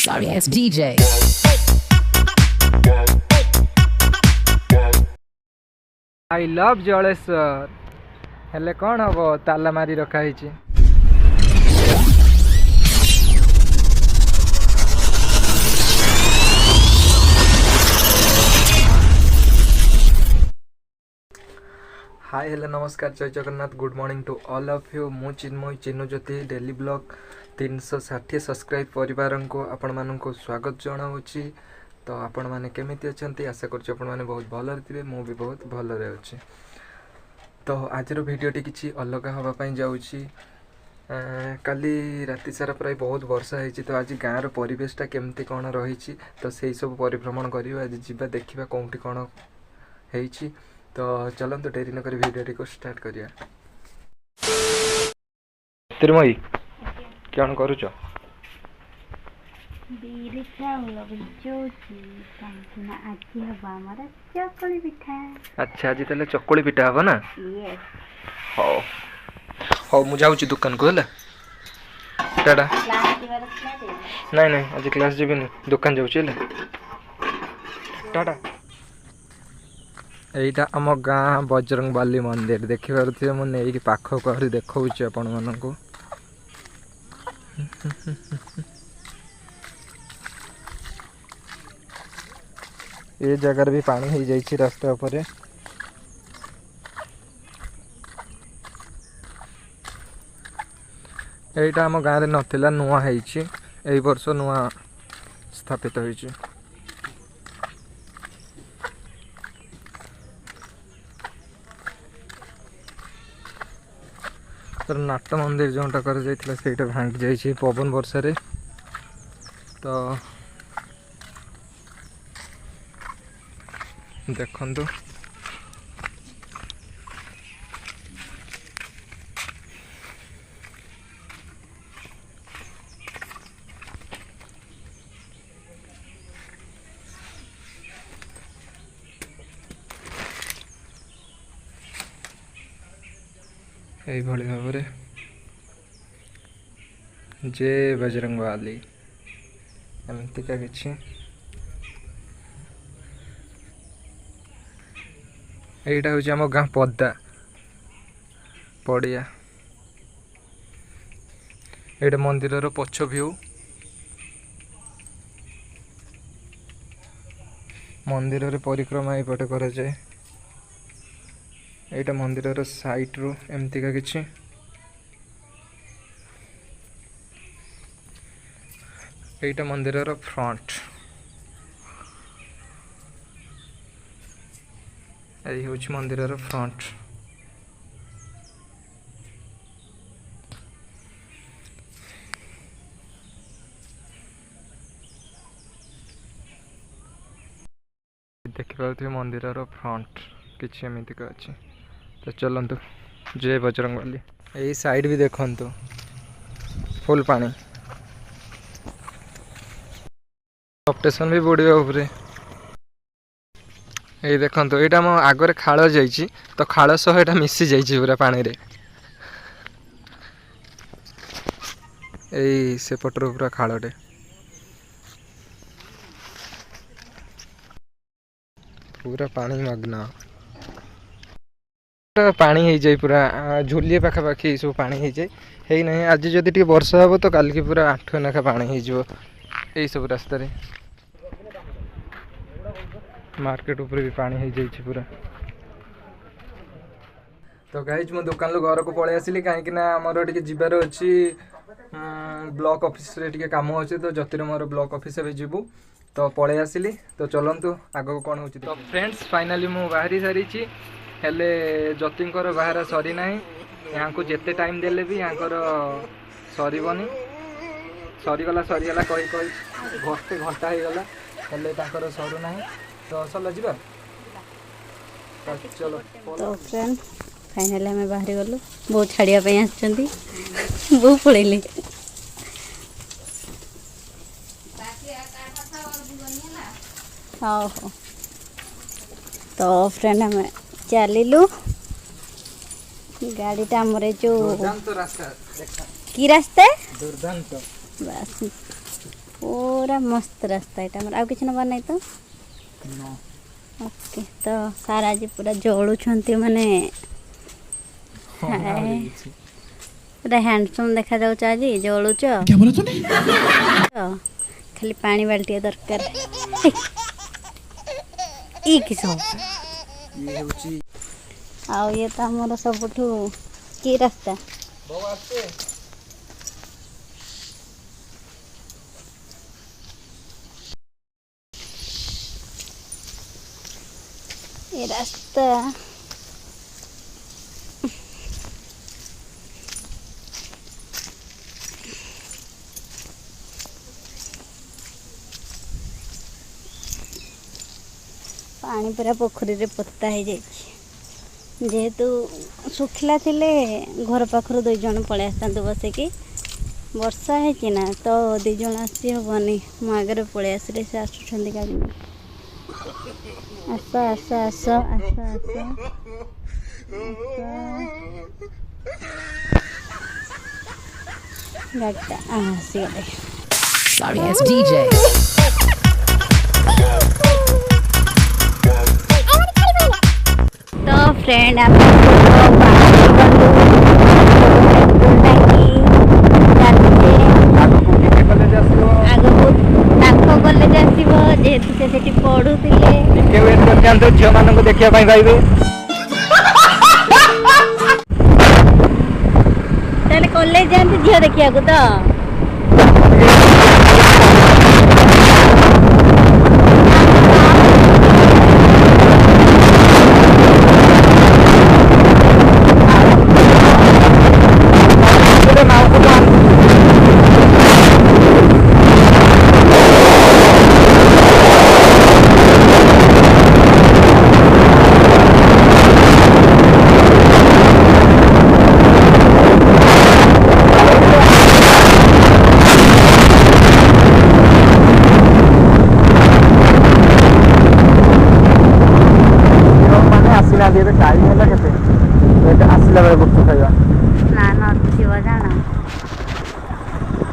Sorry ass DJ. I love Jaleshwar हेले कौन हम ताला मारी रखाई। हाय हेलो नमस्कार जय Jagannath good morning to all of you मु चिन्मय चिन्नु ज्योति डेली ब्लॉग 360 सब्सक्राइब परिवार को आपण मानक स्वागत जनाऊँगी। तो आपण मैंने केमिति अच्छा आशा कर बहुत भल थे मु भी बहुत भलरे अच्छे। तो आज भिडटी किसी अलग हाँपाई जाऊँगी। काली राति सारा प्राय बहुत वर्षा होती तो आज गाँव परिवेशटा केमती कौन रही तो से सब परिभ्रमण कर आज जीवा देखा कौटी कौन है। तो चलते डेरी नक भिडियो को स्टार्ट करिया। तिरमयी कौन करुच? अच्छा आज ताले चकुली पिठा हम ना। हाँ हाँ मुझे जाऊँ दुकान को है टाटा। नहीं नहीं आज क्लास जीवन दुकान जाऊँ टाटा। यहीटा आम गाँ बजरंग बाली मंदिर देखिपे मुझे पाखक आहरी देखा आपण मानक। ये जगह भी पानी हो जाइए रास्ता पर। यहीटा आम गाँव में नथिला नुआ है वर्ष नुआ स्थापित होइछि। तर नाट मंदिर जोटा कर जाइए भांगी जाइए पवन वर्षा रे। तो देखंतु यही भाव जय बजरंग बाली एमतीका किछि। यहीटा हूँ आम गाँ पदा पड़िया। ये मंदिर पछ व्यू मंदिर परिक्रमा यपटे कर जाए। यहाँ मंदिर साइड रू एमतीका किछि। यहाँ मंदिर फ्रंट यही हूँ मंदिर फ्रंट। देखिए मंदिर फ्रंट किसी एमती अच्छी। तो चलतु जय बजरंग बाली। यही साइड भी देखंतु फुल पानी स्टेशन भी बुड़िया उपरे। ये देखंतु यहाँ मो आगे खाल जाइए तो खाल सह यहाँ मिसी जाइए पूरा पानी रे। यही सेपटर पूरा खालटे पूरा पानी मग्न पानी हो जाए पूरा झुलिए पाखापाखि सब पानी हो जाए है ना। आज जदि टी वर्षा हम तो काल की पूरा 8 नाखा पानी हो सब रास्ता रे। मार्केट ऊपर भी पानी हो जाए पूरा। तो गाइज मो दुकान घर को पलि आसली कहीं आमर टे जबार अच्छी ब्लॉक ऑफिस रे टे काम अच्छे। तो जतिर मोर ब्लॉक ऑफिस भी जीवु तो पलि आसली। तो चलतु आग को कौन हो। तो फ्रेंड्स फाइनाली मु बाहरी सारी हेले जतिंकर बाहर सरी ना। यहाँ को जिते टाइम देले भी यहाँ सरबनी सरीगला कही कही घंटे घंटा हो गला हेले सरू ना। तो चल जा चलो। तो फ्रेंड फाइनाली आम बाहरी गलु बो छाड़ियापी आसुँच बो पलैले। हाँ हाँ तो फ्रेंड आम चलू गाड़ीटा आमर जो रास्ता की रास्ता दुर्दांत बस पूरा मस्त रास्ता है आम आउ कि नबार नहीं तो ओके तो सार आज पूरा जलुंट माने पूरा हैंडसम देखा जाऊँ आज जलुच खाली पानी बाल्टी दरकार कि सब आउ ये तो आमर सबुठू कि रास्ता ये रास्ता पानी पूरा पोखरी रे पोता है जेहेतु सुखला थिले घर पाखर 2 जन पलि आसता बसिकी वर्षा है ना तो 2 जन आसी हेनी मो आगे पलि आसले से आसुँच गाड़ी में आस आस आस आस आस गाड़ीटा आसीगले Sorry ass DJ. तो फ्रेंड आगो कॉलेज आसो जेहेतु से पढ़ुले झील मान देखा पाइबे कॉलेज जाते झील देखा तो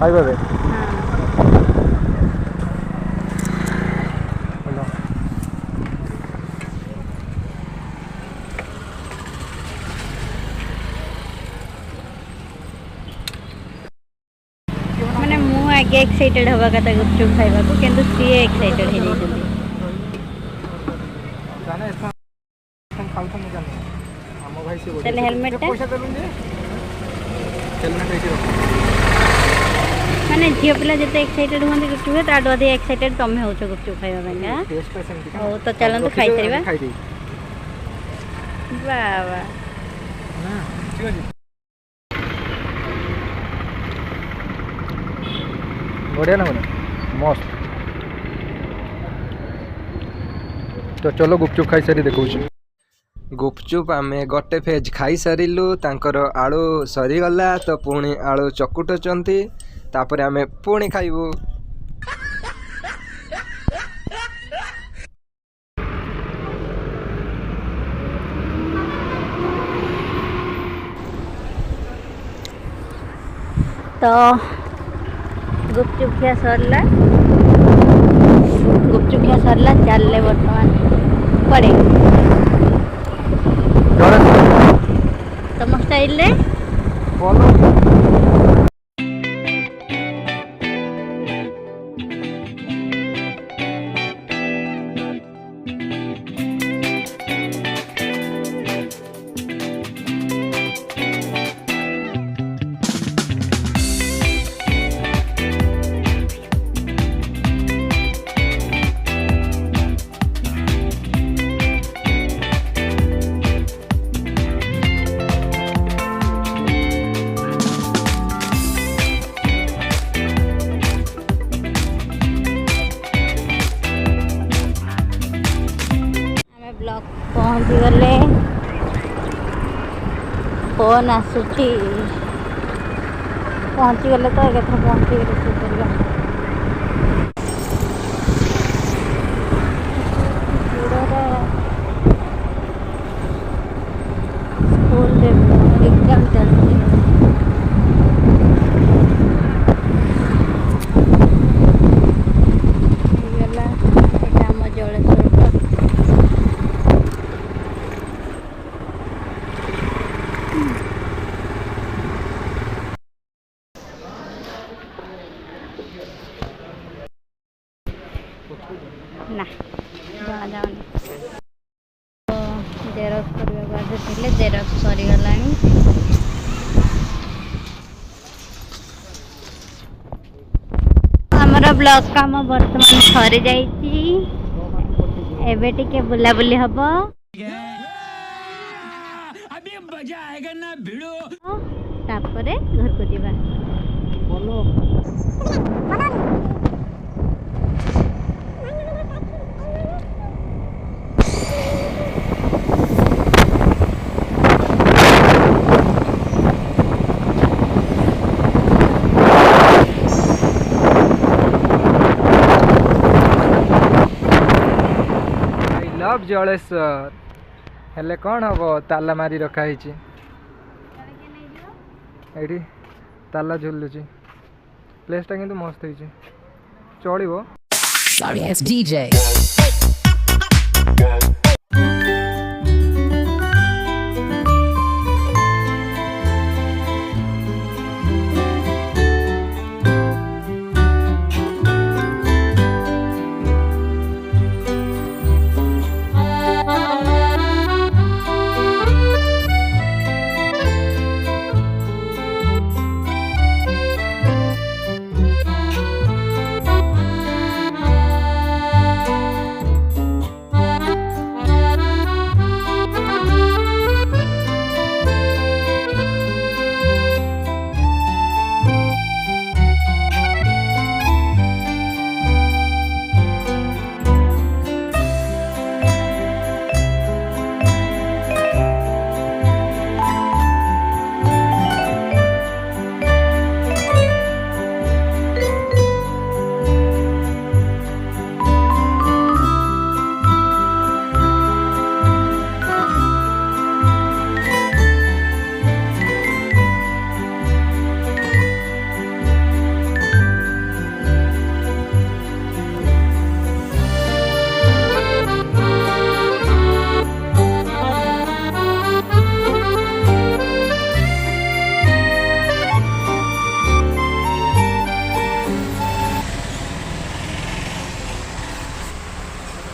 खाइबे माने मु आगे एक्साइटेड हवा कथा गुपचुप खाइबा को किंतु सी एक्साइटेड हे जैसे जाने एथा खाल तो नहीं जाने हम भाई से बोल चल हेलमेट टा पैसा देलुं जे हेलमेट एठी रख माने झियो पिला जते एक्साइटेड होंदे गुपचुप है ताडो अधिक एक्साइटेड तमे होचो गुपचुप खाइबा बेंगा टेस्ट पे सेमती ओ तो चलन तो खाइ सरीबा खाइ दे वाह वाह हां ठीक है बढ़िया ना मस्त तो चलो गुपचुप खाई सारी देखो गुपचुप आम गोटे फेज खाई सारू तांकर आलू सरीगला तो पुणी आलू चकुटुचंती तापर आम पुणी खाइबू तो गुपचुप खिया सरला चलले बर्तमान पड़े तुम स्टाइल ले ब्लॉक पहुँची गले फोन आसूची पहुँची गले तो एक पहुँची गले स्कूल एग्जाम चलती ହେଲେ ଜେରକ୍ସ ସରିଗଲାଣି। ଆମର ବ୍ଲକ୍ କାମ ବର୍ତ୍ତମାନ ସରି ଯାଇଛି। ଏବେ ଟିକେ ବୁଲାବୁଲି ହବ। ତାପରେ ଘରକୁ ଯିବା। लव जलेश्वर हेले कौन हम ताला मारी रखाई ये ताला झुलुची प्लेसटा किंतु मस्त होइछि चलिबो। Sorry ass DJ.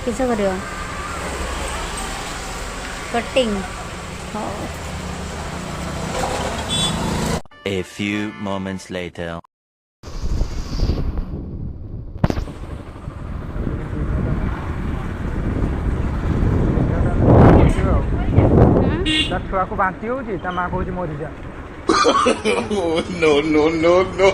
किस कर cutting. A few moments later. छुआ को बांती हो माँ कह मरी जा। No, no, no, no.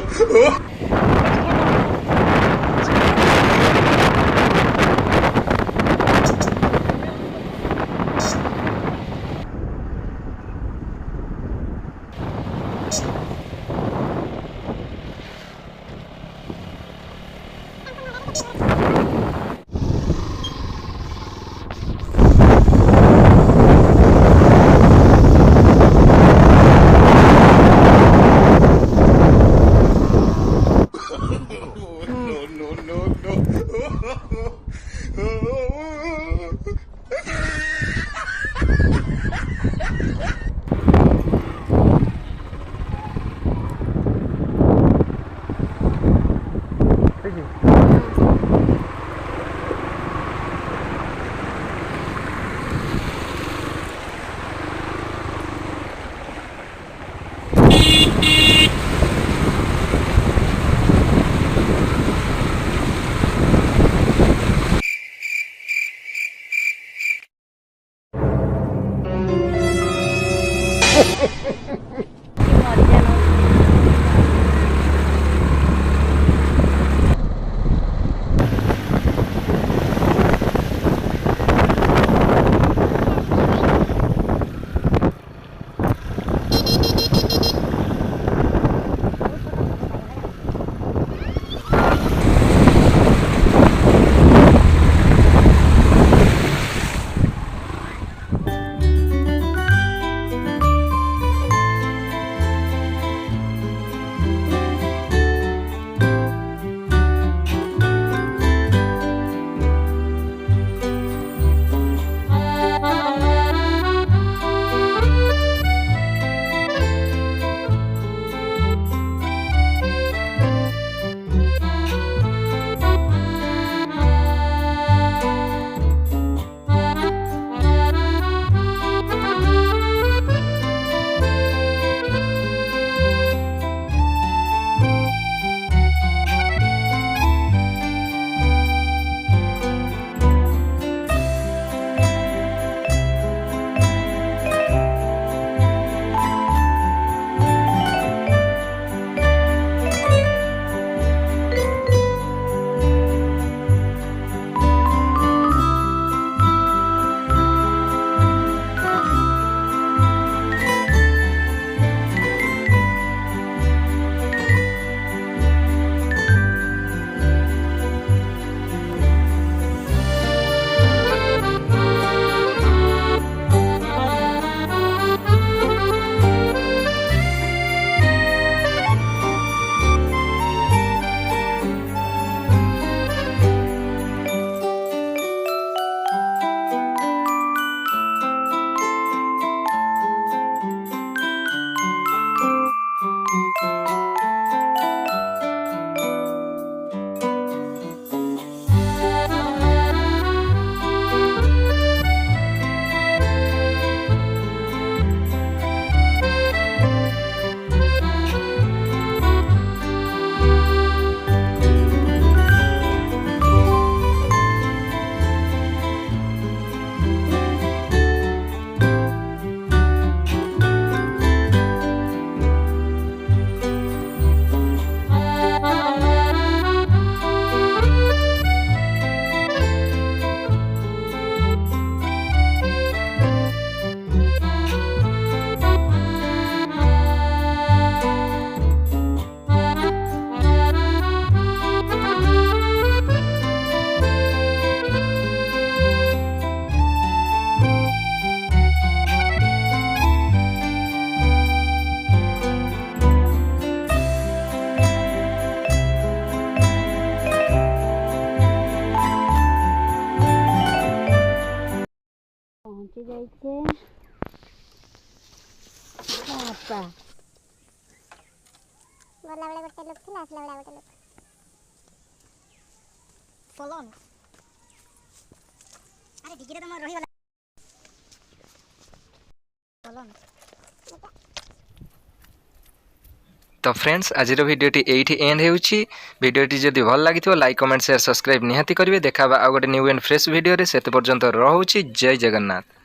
ଯାଇଛେ ବାପା ଗଲାବେଳେ ଗୋଟେ ଲୁକ୍ ଥିଲା ଆସିଲା ବେଳେ ଗୋଟେ ଲୁକ୍ ପଲନ ଆରେ ଡିଗିରେ ତ ମୋର ରହିଗଲା ପଲନ तो फ्रेंड्स आज भिडियोटी एठी एंड होउछि भिडियोटी जदि भल लागिथिबो लाइक कमेंट शेयर सब्सक्राइब निहाती करिवे देखा आ गोटे न्यू एंड फ्रेश वीडियो रे सेते पर्यंत रहउछि जय जगन्नाथ।